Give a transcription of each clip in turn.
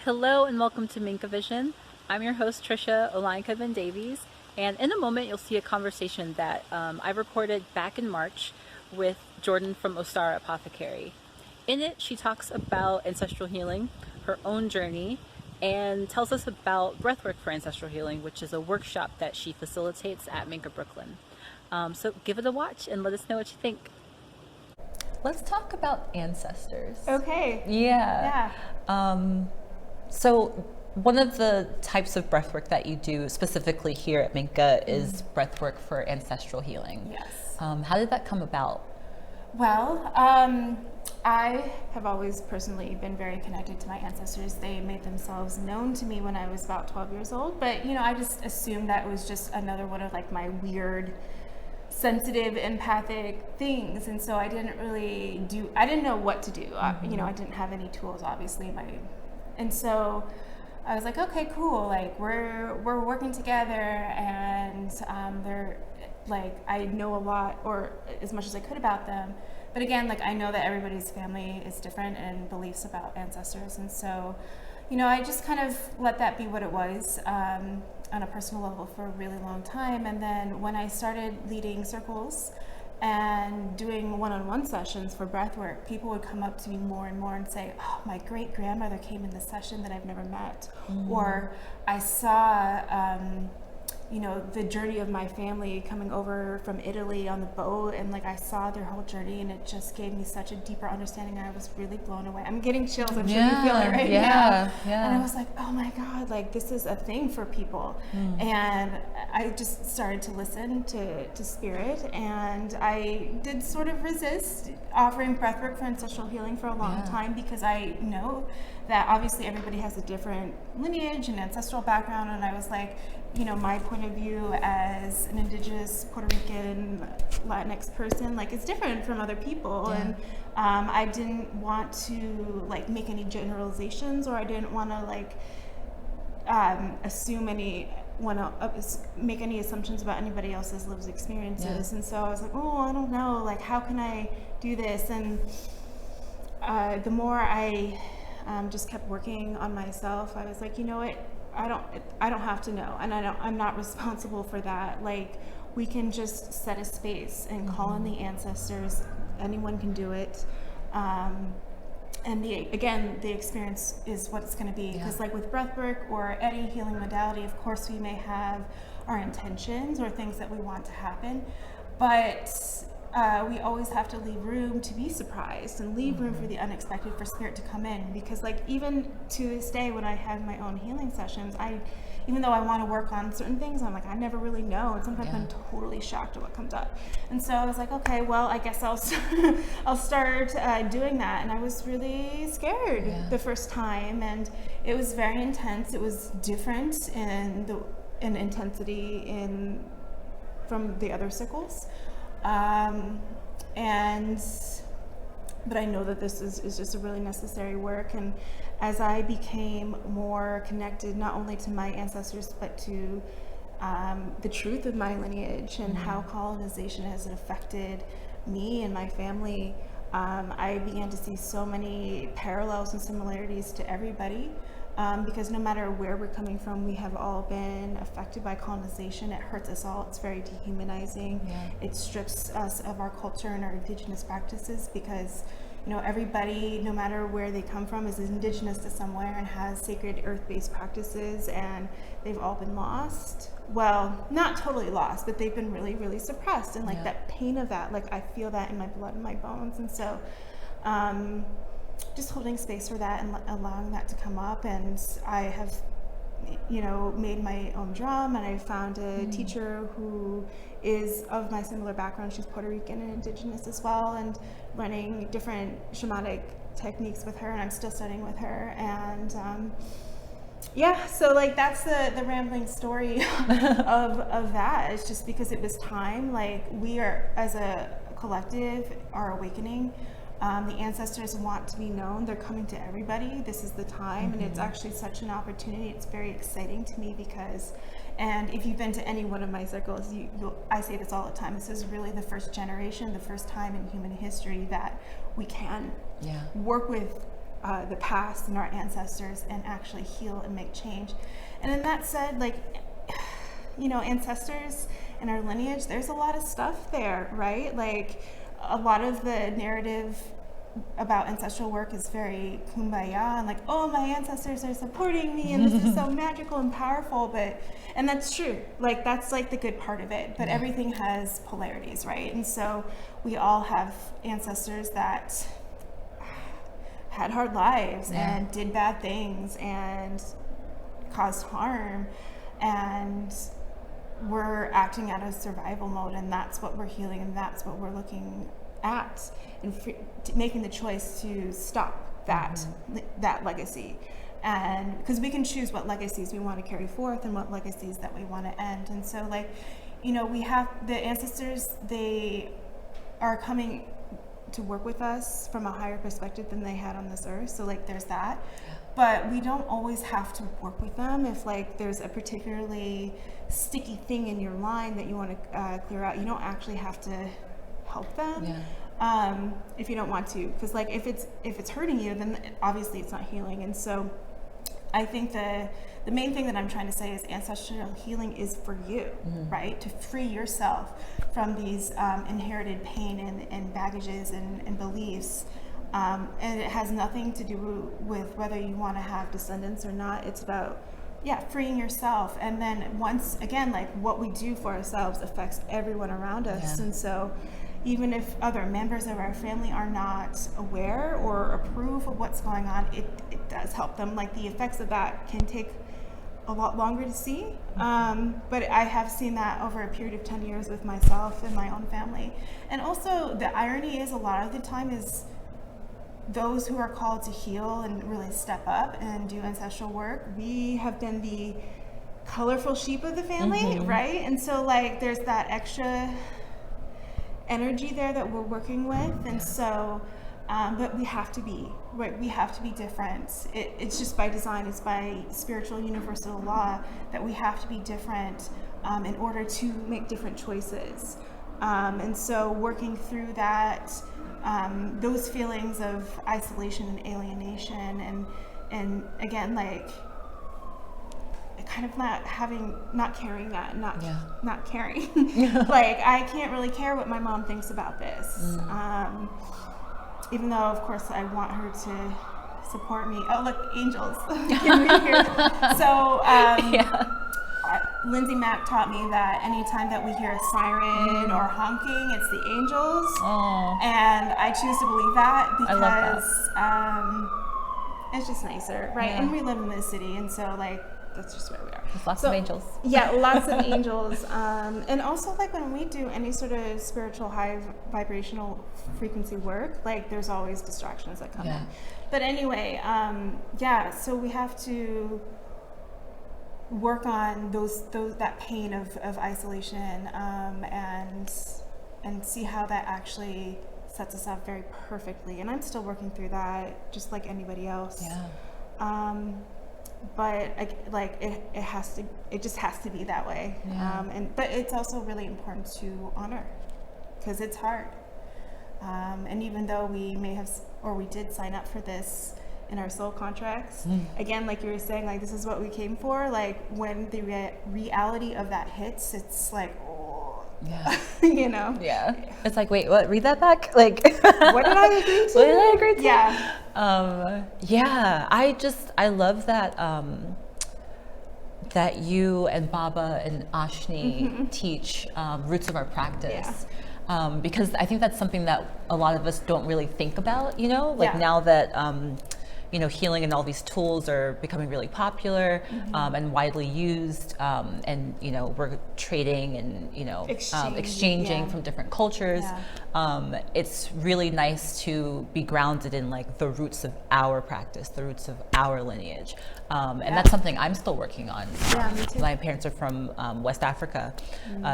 Hello and welcome to MINKA Vision. I'm your host Tricia Davies, and in a moment you'll see a conversation that I recorded back in March with Jordan from Ostara Apothecary. In it, she talks about ancestral healing, her own journey, and tells us about Breathwork for Ancestral Healing, which is a workshop that she facilitates at MINKA Brooklyn. So give it a watch and let us know what you think. Let's talk about ancestors. Okay. Yeah. So one of the types of breathwork that you do specifically here at MINKA is breathwork for ancestral healing. Yes. How did that come about? Well, I have always personally been very connected to my ancestors. They made themselves known to me when I was about 12 years old, but I just assumed that it was just another one of like my weird, sensitive, empathic things, and so I didn't know what to do. I didn't have any tools, obviously. And so I was like, okay, cool. Like we're working together, and they're like, I know a lot, or as much as I could about them. But again, like I know that everybody's family is different and beliefs about ancestors, and so I just kind of let that be what it was on a personal level for a really long time. And then when I started leading circles and doing one-on-one sessions for breathwork, people would come up to me more and more and say, oh, my great-grandmother came in the session that I've never met. Or I saw the journey of my family coming over from Italy on the boat, and like I saw their whole journey, and it just gave me such a deeper understanding. I was really blown away. I'm getting chills. I'm sure you feel it right now. Yeah. And I was like, oh my God, like this is a thing for people. And I just started to listen to spirit, and I did sort of resist offering breathwork for ancestral healing for a long time, because I know that obviously everybody has a different lineage and ancestral background, and I was like, my point of view as an Indigenous Puerto Rican Latinx person, like it's different from other people. And I didn't want to like make any generalizations, or I didn't want to like make any assumptions about anybody else's lived experiences. And so I was like, oh, I don't know, like how can I do this? And the more I just kept working on myself, I was like, you know what? I don't have to know, and I'm not responsible for that. Like we can just set a space and call in the ancestors. Anyone can do it. And the experience is what it's going to be. Because like with breathwork or any healing modality, of course we may have our intentions or things that we want to happen, but we always have to leave room to be surprised and leave room for the unexpected, for spirit to come in. Because like even to this day, when I have my own healing sessions, even though I want to work on certain things, I'm like, I never really know, and sometimes I'm totally shocked at what comes up. And so I was like, okay, well, I guess I'll start doing that. And I was really scared the first time, and it was very intense. It was different in intensity from the other cycles. But I know that this is just a really necessary work. And as I became more connected, not only to my ancestors, but to the truth of my lineage and how colonization has affected me and my family, I began to see so many parallels and similarities to everybody. Because no matter where we're coming from, we have all been affected by colonization. It hurts us all. It's very dehumanizing. It strips us of our culture and our indigenous practices, because everybody, no matter where they come from, is indigenous to somewhere and has sacred earth-based practices, and they've all been lost. Well, not totally lost, but they've been really, really suppressed. And like that pain of that, like I feel that in my blood and my bones. And so just holding space for that and allowing that to come up. And I have, made my own drum, and I found a teacher who is of my similar background. She's Puerto Rican and Indigenous as well, and running different shamanic techniques with her, and I'm still studying with her. And so like that's the rambling story of that. It's just because it was time. Like we are, as a collective, are awakening. The ancestors want to be known. They're coming to everybody. This is the time, and it's actually such an opportunity. It's very exciting to me because, and if you've been to any one of my circles, I say this all the time, this is really the first generation, the first time in human history that we can work with the past and our ancestors and actually heal and make change. And in that said, like, you know, ancestors and our lineage, there's a lot of stuff there, right? Like, a lot of the narrative about ancestral work is very kumbaya and like, oh, my ancestors are supporting me and this is so magical and powerful, and that's true. Like, that's like the good part of it, but everything has polarities, right? And so we all have ancestors that had hard lives and did bad things and caused harm, and we're acting out of survival mode, and that's what we're healing, and that's what we're looking at, and making the choice to stop that legacy. And because we can choose what legacies we want to carry forth and what legacies that we want to end. And so, like, you know, we have the ancestors, they are coming to work with us from a higher perspective than they had on this earth. So, like, there's that. But we don't always have to work with them. If, like, there's a particularly sticky thing in your line that you want to clear out, you don't actually have to help them. If you don't want to, because, like, if it's hurting you, then obviously it's not healing. And so I think the main thing that I'm trying to say is ancestral healing is for you, right? To free yourself from these inherited pain and baggages and beliefs. And it has nothing to do with whether you want to have descendants or not. It's about, freeing yourself. And then once again, like, what we do for ourselves affects everyone around us. And so even if other members of our family are not aware or approve of what's going on, it does help them. Like, the effects of that can take a lot longer to see. But I have seen that over a period of 10 years with myself and my own family. And also, the irony is, a lot of the time is those who are called to heal and really step up and do ancestral work, we have been the colorful sheep of the family, right? And so, like, there's that extra energy there that we're working with. And so, but we have to be, right? We have to be different. It's just by design, it's by spiritual universal law that we have to be different in order to make different choices. And so working through that, those feelings of isolation and alienation, and again, like, kind of not caring that, not caring. Like, I can't really care what my mom thinks about this. Even though, of course, I want her to support me. Oh, look, angels. Can we hear? So, Lindsay Mack taught me that anytime that we hear a siren or honking, it's the angels. And I choose to believe that because it's just nicer, right? And we live in this city, and so, like, that's just where we are. There's lots of angels. Yeah, lots of angels. And also, like, when we do any sort of spiritual high vibrational frequency work, like, there's always distractions that come in. But anyway, so we have to work on that pain of isolation, and see how that actually sets us up very perfectly. And I'm still working through that, just like anybody else. But it just has to be that way. But it's also really important to honor, because it's hard. And even though we did sign up for this in our soul contracts, again, like you were saying, like, this is what we came for. Like, when the reality of that hits, it's like, you know? It's like, wait, what? Read that back? Like, what did I agree to? What did I agree to? I love that that you and Baba and Ashni teach roots of our practice. Because I think that's something that a lot of us don't really think about, you know? Like, now that you know, healing and all these tools are becoming really popular and widely used, and, you know, we're trading and, you know, exchanging from different cultures. It's really nice to be grounded in, like, the roots of our practice, the roots of our lineage. And that's something I'm still working on. Me too. My parents are from West Africa,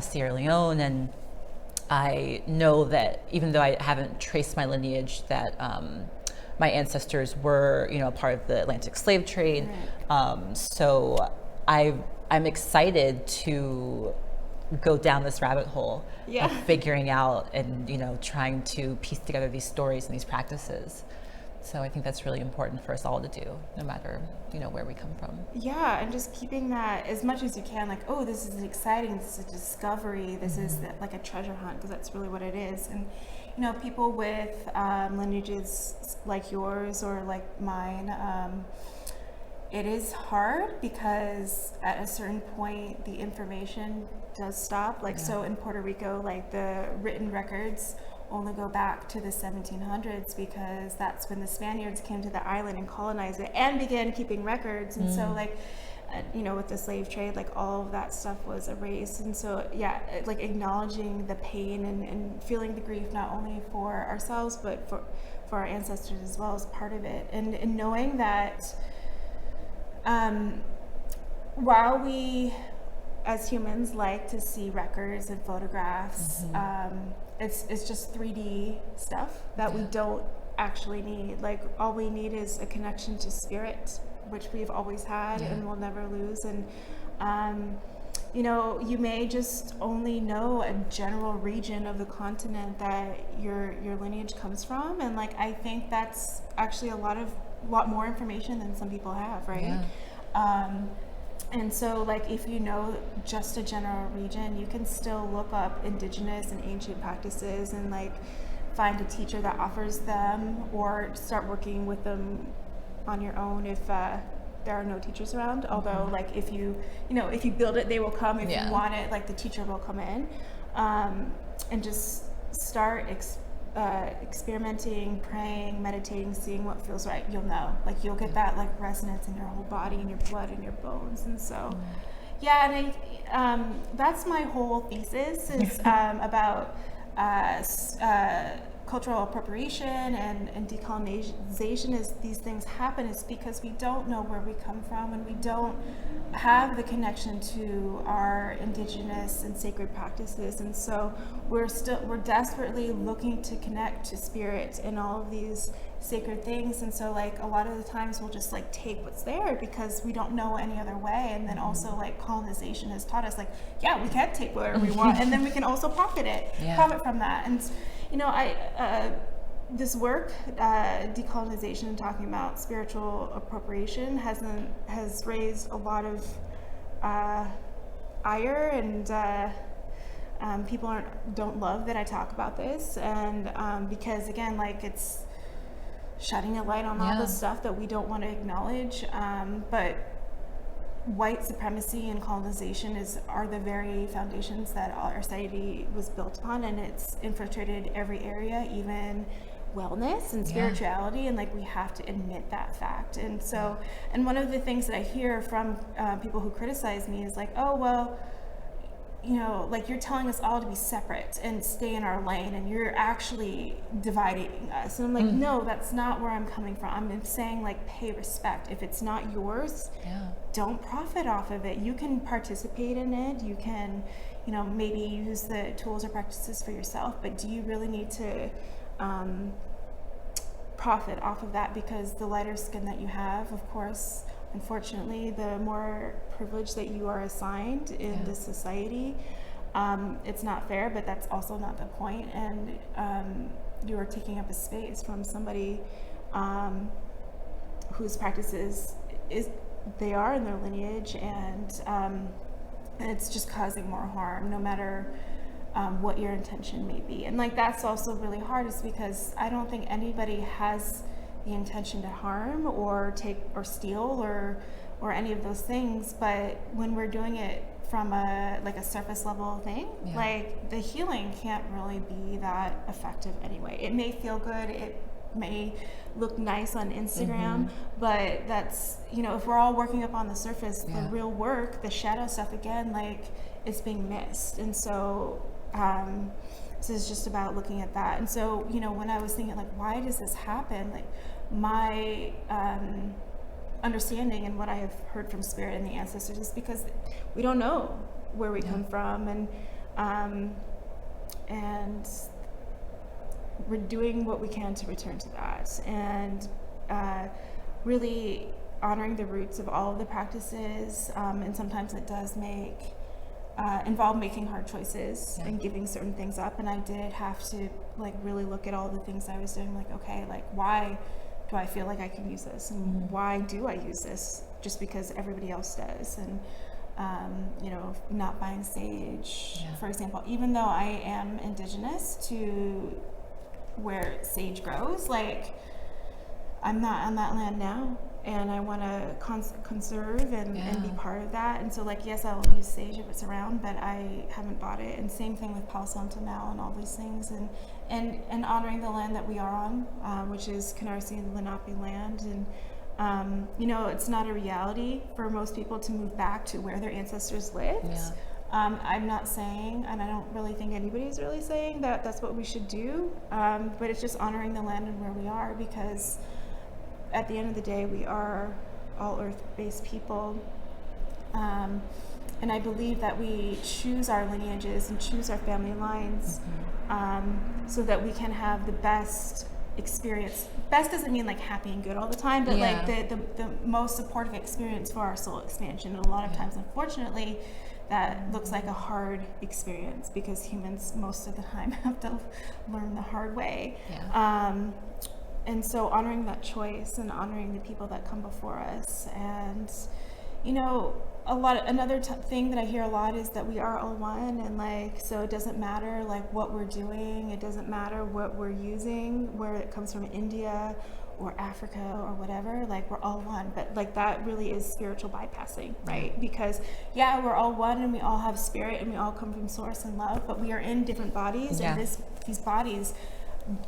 Sierra Leone, and I know that even though I haven't traced my lineage, that my ancestors were, you know, part of the Atlantic slave trade. So I'm excited to go down this rabbit hole of figuring out and, you know, trying to piece together these stories and these practices. So I think that's really important for us all to do, no matter, where we come from. Yeah, and just keeping that as much as you can, like, oh, this is exciting, this is a discovery, this is like a treasure hunt, because that's really what it is. And people with lineages like yours or like mine, it is hard because at a certain point the information does stop. Like, so in Puerto Rico, like the written records only go back to the 1700s, because that's when the Spaniards came to the island and colonized it and began keeping records. And so like, with the slave trade, like all of that stuff was erased. And so, yeah, like acknowledging the pain and feeling the grief, not only for ourselves, but for our ancestors as well, is part of it. And knowing that while we as humans like to see records and photographs, it's just 3D stuff that we don't actually need. Like, all we need is a connection to spirit, which we've always had and will never lose. And you may just only know a general region of the continent that your lineage comes from, and like, I think that's actually a lot more information than some people have, right? And so, like, if you know just a general region, you can still look up indigenous and ancient practices and like find a teacher that offers them, or start working with them on your own if there are no teachers around. Although, like, if you build it, they will come. If you want it, like, the teacher will come in, and just start experimenting, praying, meditating, seeing what feels right. You'll know, like, you'll get that like resonance in your whole body, in your blood, in your bones. And so and that's my whole thesis is about cultural appropriation and decolonization. Is these things happen is because we don't know where we come from, and we don't have the connection to our indigenous and sacred practices. And so we're desperately looking to connect to spirit and all of these sacred things. And so, like, a lot of the times we'll just like take what's there because we don't know any other way. And then also, like, colonization has taught us, like, we can take whatever we want, and then we can also profit from that. And this work, decolonization, talking about spiritual appropriation, has raised a lot of ire, and people don't love that I talk about this, and because, again, like, it's shedding a light on all the stuff that we don't want to acknowledge. But white supremacy and colonization are the very foundations that our society was built upon, and it's infiltrated every area, even wellness and spirituality, and like, we have to admit that fact. And so, and one of the things that I hear from people who criticize me is like, oh, well, like, you're telling us all to be separate and stay in our lane, and you're actually dividing us. And I'm like, no, that's not where I'm coming from. I'm saying, like, pay respect. If it's not yours, don't profit off of it. You can participate in it. You can, maybe use the tools or practices for yourself, but do you really need to profit off of that? Because the lighter skin that you have, of course, unfortunately, the more privilege that you are assigned in this society, it's not fair, but that's also not the point. And you are taking up a space from somebody whose practices they are in their lineage, and it's just causing more harm, no matter what your intention may be. And like, that's also really hard, is because I don't think anybody has the intention to harm or take or steal or any of those things, but when we're doing it from a surface level thing, like, the healing can't really be that effective anyway. It may feel good, it may look nice on Instagram, but that's, if we're all working up on the surface, the real work, the shadow stuff, again, like, it's being missed. And so this is just about looking at that. And so, when I was thinking, like, why does this happen? Like, my understanding and what I have heard from spirit and the ancestors is because we don't know where we come from, and we're doing what we can to return to that, and really honoring the roots of all of the practices. And sometimes it does involve making hard choices and giving certain things up. And I did have to, like, really look at all the things I was doing, like, okay, like, why do I feel like I can use this, and why do I use this just because everybody else does? And you know, not buying sage, for example, even though I am indigenous to where sage grows, like I'm not on that land now, and I want to conserve and be part of that. And so, like, yes, I'll use sage if it's around, but I haven't bought it. And same thing with Palo Santo now and all these things, and honoring the land that we are on, which is Canarsie and Lenape land. And you know, it's not a reality for most people to move back to where their ancestors lived. I'm not saying, and I don't really think anybody's really saying that that's what we should do, but it's just honoring the land and where we are, because at the end of the day, we are all earth-based people. And I believe that we choose our lineages and choose our family lines so that we can have the best experience. Best doesn't mean like happy and good all the time, but like the most supportive experience for our soul expansion. And a lot of times, unfortunately, that looks like a hard experience, because humans most of the time have to learn the hard way. And so honoring that choice and honoring the people that come before us. And you know, another thing that I hear a lot is that we are all one, and like, so it doesn't matter like what we're doing, it doesn't matter what we're using, where it comes from, India or Africa or whatever, like we're all one. But like that really is spiritual bypassing, right? Because we're all one, and we all have spirit, and we all come from source and love, but we are in different bodies, and these bodies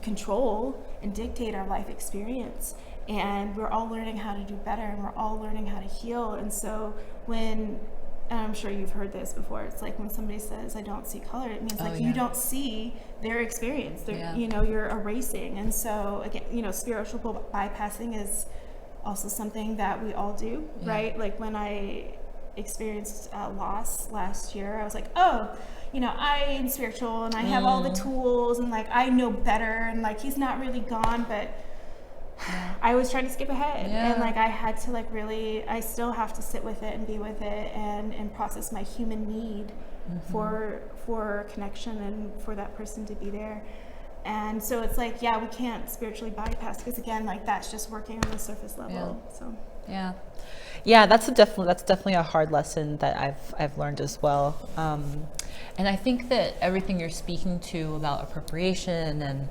control and dictate our life experience. And we're all learning how to do better, and we're all learning how to heal. And so when, and I'm sure you've heard this before, it's like when somebody says, I don't see color, it means you don't see their experience. You know, you're erasing. And so again, you know, spiritual bypassing is also something that we all do, right? Like when I experienced loss last year, I was like, oh, you know, I am spiritual, and I have all the tools, and like I know better, and like he's not really gone, but I was trying to skip ahead, and like I had to like really, I still have to sit with it and be with it and process my human need for connection and for that person to be there. And so it's like, we can't spiritually bypass, because again, like that's just working on the surface level. So that's definitely a hard lesson that I've learned as well. And I think that everything you're speaking to about appropriation and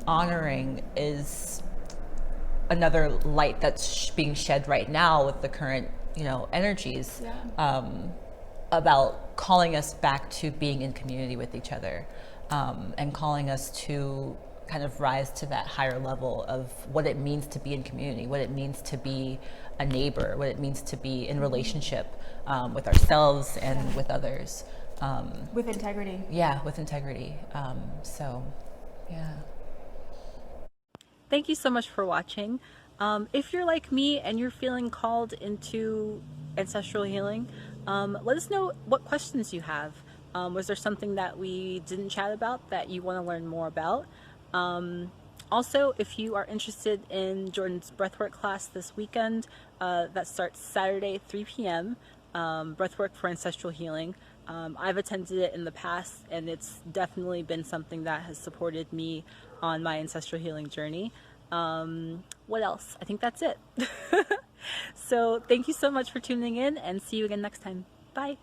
honoring is another light that's being shed right now with the current, you know, energies about calling us back to being in community with each other, and calling us to kind of rise to that higher level of what it means to be in community, what it means to be a neighbor, what it means to be in relationship with ourselves and with others. With integrity. With integrity. Thank you so much for watching. If you're like me and you're feeling called into ancestral healing, let us know what questions you have. Was there something that we didn't chat about that you want to learn more about? Also, if you are interested in Jordan's Breathwork class this weekend, that starts Saturday, 3 p.m., Breathwork for Ancestral Healing. I've attended it in the past, and it's definitely been something that has supported me on my ancestral healing journey. What else? I think that's it. So thank you so much for tuning in, and see you again next time. Bye.